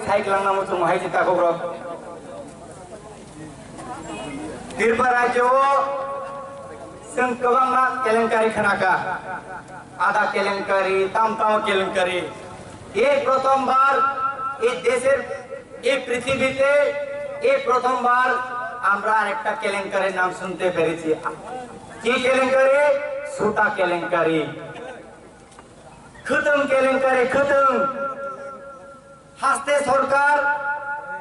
साइक्लां नाम तुम हाई चिता को ब्रो त्रिपुरा राज्य संकवांगा केलेंकारी खनाका आधा केलेंकारी ताम केलेंकारी ये प्रथम बार ये देशेर ये पृथ्वीते ये प्रथम बार আমরা একটা কেলেঙ্কারির নাম শুনতে পেরেছি কি কেলেঙ্কারি সুতা কেলেঙ্কারি খতম কেলেঙ্কারি খতম হাসতে সরকার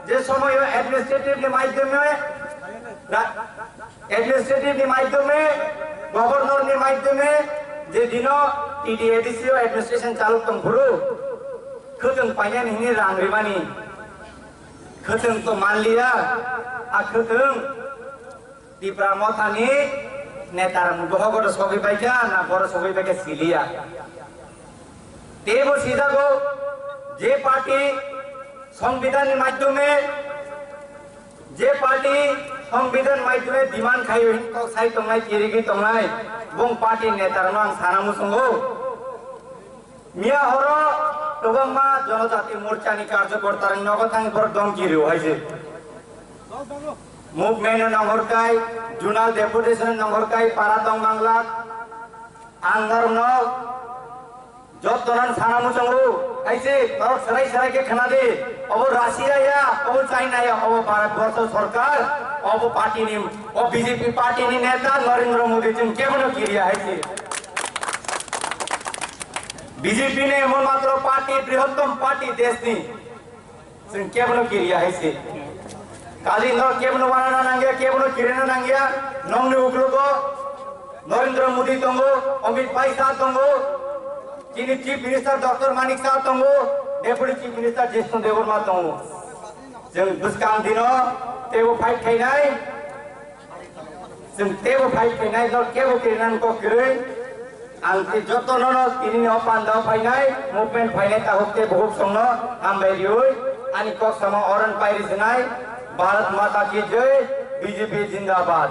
যে সময় অ্যাডমিনিস্ট্রেটিভ মাধ্যমে গভর্নরের মাধ্যমে যে দিন টিডিএডিসি অ্যাডমিনিস্ট্রেশন চালু তং ঘুরু খতম পাইনা নিনি রাংরিবানি खतम तो मान लिया खतम त्रिपुरा मथानी नेतार मुगहगर सबै पाइका ना बड़ सबै पाइका सिलिया तेबो सीधा को जे पार्टी संविधान माध्यमे जे पार्टी संविधान माध्यमे डिमांड खायो तो साइ तंगनाय तिरिगि तंगनाय बं पार्टी नेतार नां सानामु संगो मिया हरो तबंगमा जनजाति मोर्चानि कार्यकर्ता नगथांग पर दमकिरो हाइसे मुभमेन्ट नंगरकाय जुनाल डेपुटेशन नंगरकाय पारातंग बांगला आंगार न जतनान सानामु संगो हाइसे तर सराय के खाना दे अब राशिया या अब चाइना या अब भारतवर्ष सरकार अब पार्टी नि अब बीजेपी पार्टी नि नेता नरेंद्र मोदी जिन केमन किरिया हाइसे बीजेपी ने मात्र पार्टी बृहत्तम पार्टी देश नी केवल किरिया है से काली न केवल वाना नांगिया केवल किरेना नांगिया नंगने उगलोगो नरेंद्र मोदी तंगो अमित भाई साह तंगो चीनी chief minister doctor Manik Saha तंगो deputy chief minister Jishnu Debbarma तंगो जों बुसकां दिनो तेबो फाइट खाइनाय जों तेबो फाइट खाइनाय न केबो किरेनान को किरै आंति जतननो तिनि अपान्दा फाइनाय मुभमेन्ट फाइनाय ताहोते बहुत संनो हामबायरिय आनि कक्समा अरन पाइरि जनाय भारत माता की जय बीजेपी जिंदाबाद।